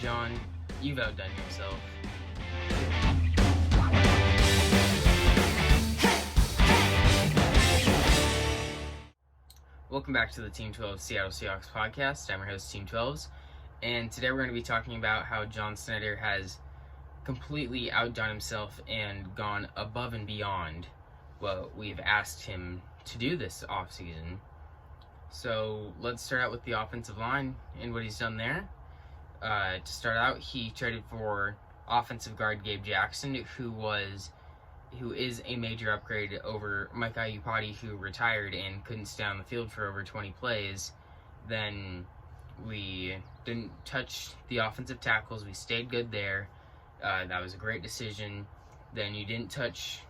John, you've outdone yourself. Welcome back to the Team 12 Seattle Seahawks podcast. I'm your host, Team 12s, and today we're going to be talking about how John Snyder has completely outdone himself and gone above and beyond what we've asked him to do this offseason. So let's start out with the offensive line and what he's done there. To start out, he traded for offensive guard Gabe Jackson, who is a major upgrade over Mike Iupati, who retired and couldn't stay on the field for over 20 plays. Then we didn't touch the offensive tackles. We stayed good there. That was a great decision. Then you didn't touch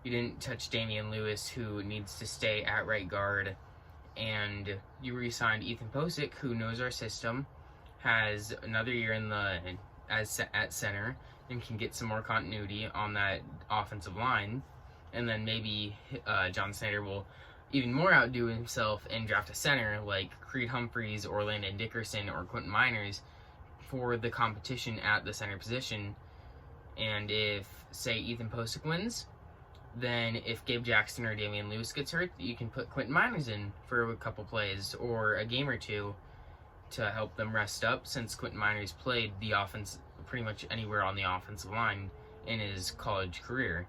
You didn't touch Damian Lewis, who needs to stay at right guard. And you re-signed Ethan Posick, who knows our system, has another year at center, and can get some more continuity on that offensive line. And then maybe John Snyder will even more outdo himself and draft a center like Creed Humphreys or Landon Dickerson or Quentin Miners for the competition at the center position. And if, say, Ethan Posick wins, then if Gabe Jackson or Damian Lewis gets hurt, you can put Quentin Miners in for a couple plays or a game or two to help them rest up, since Quentin Miners played the offense pretty much anywhere on the offensive line in his college career.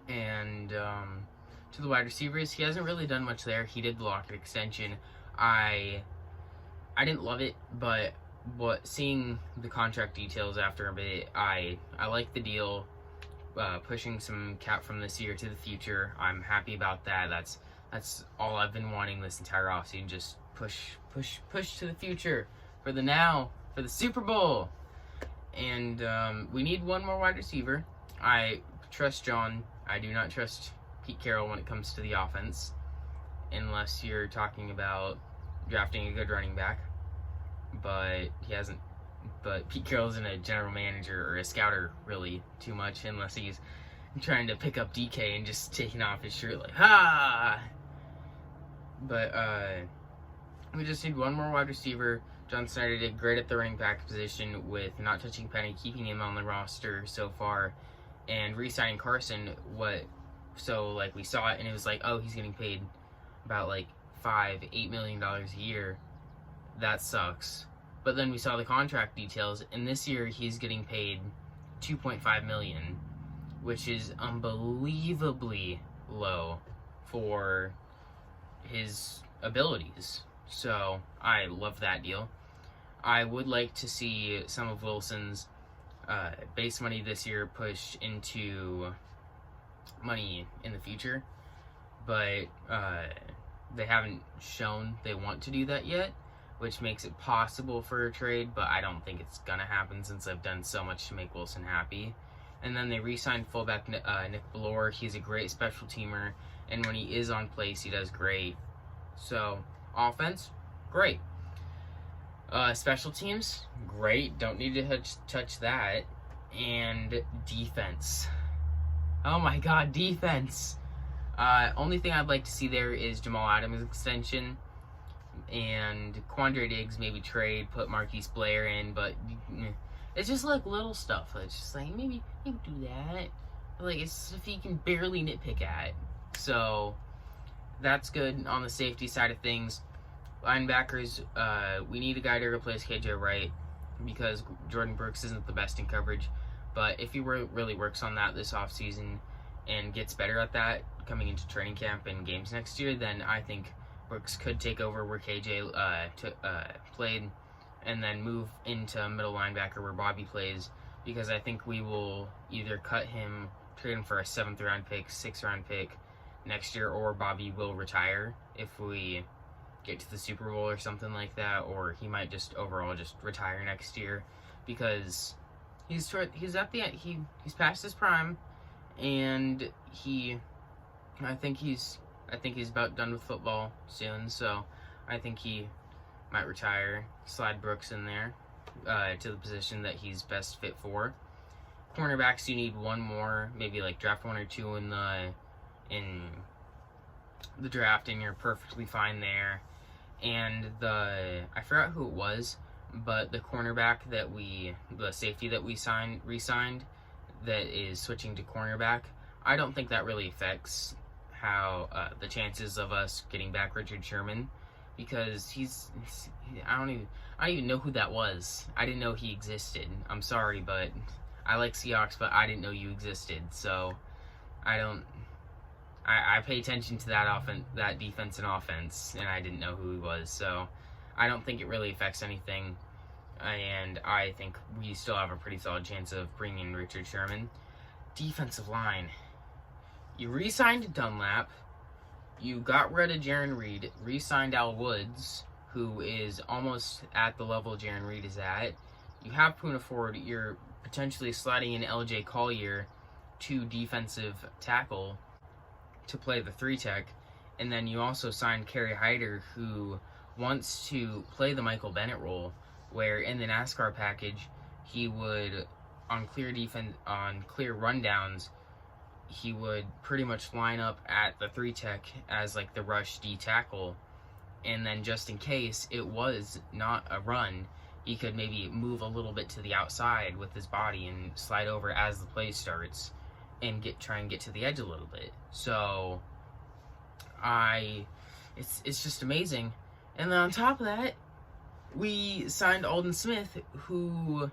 And to the wide receivers, he hasn't really done much there. He did the Lockett extension. I didn't love it, but seeing the contract details after a bit, I like the deal. Pushing some cap from this year to the future, I'm happy about that. That's all I've been wanting this entire offseason. Just push to the future, for the now, for the Super Bowl. And we need one more wide receiver. I trust John. I do not trust Pete Carroll when it comes to the offense, unless you're talking about drafting a good running back. But Pete Carroll isn't a general manager or a scouter really too much, unless he's trying to pick up DK and just taking off his shirt like, ha! But we just need one more wide receiver. John Snyder did great at the running back position with not touching Penny, keeping him on the roster so far, and re-signing Carson. So we saw it and it was like, oh, he's getting paid about like $5-8 million a year. That sucks. But then we saw the contract details, and this year he's getting paid $2.5 million, which is unbelievably low for his abilities. So I love that deal. I would like to see some of Wilson's base money this year pushed into money in the future, but they haven't shown they want to do that yet, which makes it possible for a trade, but I don't think it's going to happen since I've done so much to make Wilson happy. And then they re-signed fullback Nick Ballore. He's a great special teamer, and when he is on place, he does great. So, offense, great. Special teams, great. Don't need to touch that. And defense. Oh my god, defense. Only thing I'd like to see there is Jamal Adams' extension. And Quandre Diggs maybe trade, put Marquise Blair in, but it's just like little stuff. It's just like, maybe do that. Like, it's stuff you can barely nitpick at. So, that's good on the safety side of things. Linebackers, we need a guy to replace KJ Wright because Jordan Brooks isn't the best in coverage. But if he really works on that this offseason and gets better at that coming into training camp and games next year, then I think Brooks could take over where KJ played and then move into middle linebacker where Bobby plays, because I think we will either cut him, trade him for a 7th round pick, 6th round pick next year, or Bobby will retire if we get to the Super Bowl or something like that, or he might just overall just retire next year, because he's at the end, he's past his prime, and I think he's about done with football soon, so I think he might retire. Slide Brooks in there to the position that he's best fit for. Cornerbacks, you need one more, maybe like draft 1 or 2 in the draft, and you're perfectly fine there. and I forgot who it was, but the cornerback the safety that we re-signed, that is switching to cornerback. I don't think that really affects how the chances of us getting back Richard Sherman, because I don't even know who that was. I didn't know he existed. I'm sorry, but I like Seahawks, but I didn't know you existed. So I pay attention to that defense and offense, and I didn't know who he was. So I don't think it really affects anything, and I think we still have a pretty solid chance of bringing Richard Sherman. Defensive line. You re-signed Dunlap. You got rid of Jaron Reed. Re-signed Al Woods, who is almost at the level Jaron Reed is at. You have Poona Ford. You're potentially sliding in LJ Collier to defensive tackle to play the 3-tech. And then you also signed Kerry Hyder, who wants to play the Michael Bennett role, where in the NASCAR package, he would, on clear rundowns, he would pretty much line up at the 3-tech as like the rush D tackle, and then just in case it was not a run, he could maybe move a little bit to the outside with his body and slide over as the play starts and try and get to the edge a little bit. So it's just amazing. And then on top of that, we signed Aldon Smith, who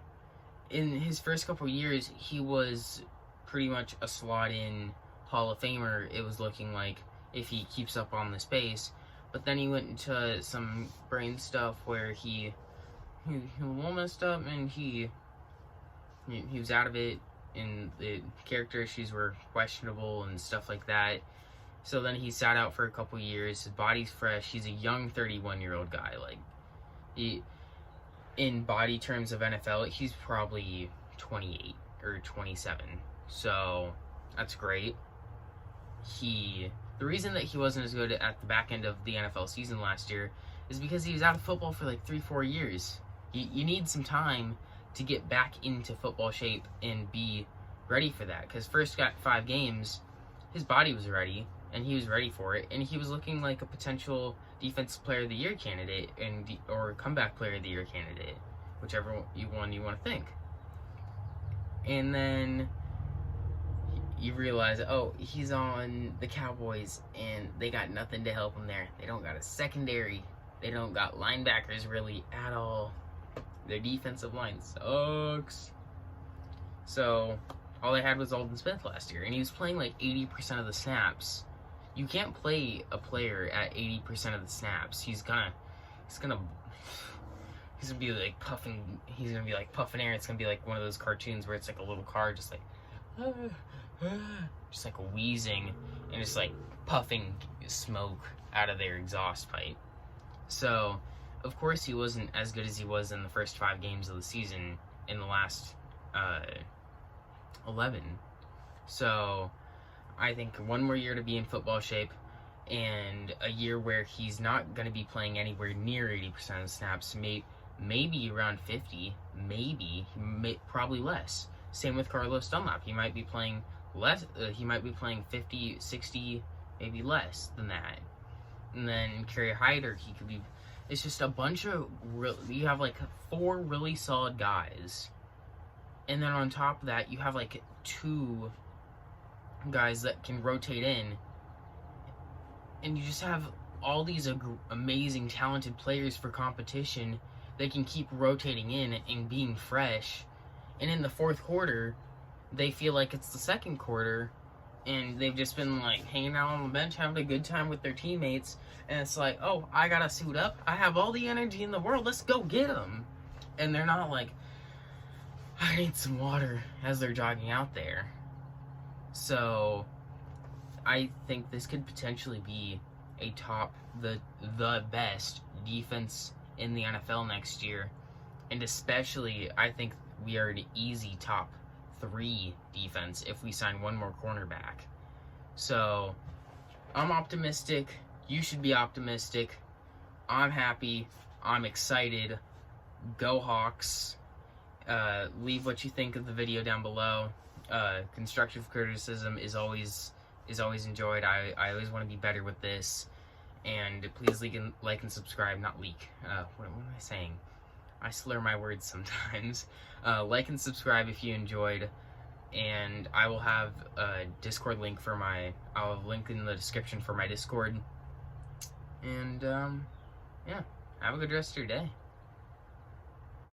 in his first couple years, he was pretty much a slot-in Hall of Famer, it was looking like, if he keeps up on this pace. But then he went into some brain stuff where he was a little messed up, and he was out of it, and the character issues were questionable and stuff like that. So then he sat out for a couple years. His body's fresh. He's a young 31-year-old guy. Like, in body terms of NFL, he's probably 28 or 27. So that's great. The reason that he wasn't as good at the back end of the NFL season last year is because he was out of football for like 3-4 years. You need some time to get back into football shape and be ready for that. Because first got 5 games, his body was ready, and he was ready for it, and he was looking like a potential Defensive Player of the Year candidate or Comeback Player of the Year candidate, whichever one you want to think. And then you realize, oh, he's on the Cowboys, and they got nothing to help him there. They don't got a secondary. They don't got linebackers really at all. Their defensive line sucks. So all they had was Aldon Smith last year, and he was playing like 80% of the snaps. You can't play a player at 80% of the snaps. He's gonna be like puffing. He's gonna be like puffing air. It's gonna be like one of those cartoons where it's like a little car just like, just like wheezing and just like puffing smoke out of their exhaust pipe. So, of course, he wasn't as good as he was in the first 5 games of the season in the last 11. So, I think one more year to be in football shape, and a year where he's not going to be playing anywhere near 80% of the snaps, maybe around 50, probably less. Same with Carlos Dunlap. He might be playing less. He might be playing 50, 60, maybe less than that. And then Kerry Hyder, he could be. It's just a bunch of. You have like 4 really solid guys, and then on top of that, you have like 2 guys that can rotate in, and you just have all these amazing, talented players for competition that can keep rotating in and being fresh. And in the fourth quarter, they feel like it's the second quarter, and they've just been like hanging out on the bench, having a good time with their teammates, and it's like, oh, I gotta suit up, I have all the energy in the world, let's go get them. And they're not like, I need some water as they're jogging out there. So I think this could potentially be the best defense in the NFL next year, and especially I think we are an easy top 3 defense if we sign one more cornerback. So I'm optimistic. You should be optimistic. I'm happy. I'm excited. Go Hawks. Leave what you think of the video down below. Constructive criticism is always enjoyed. I always want to be better with this. And please like and subscribe, not leak. What am I saying? I slur my words sometimes. Like and subscribe if you enjoyed, and I will have a Discord link for I'll have a link in the description for my Discord. And, yeah, have a good rest of your day.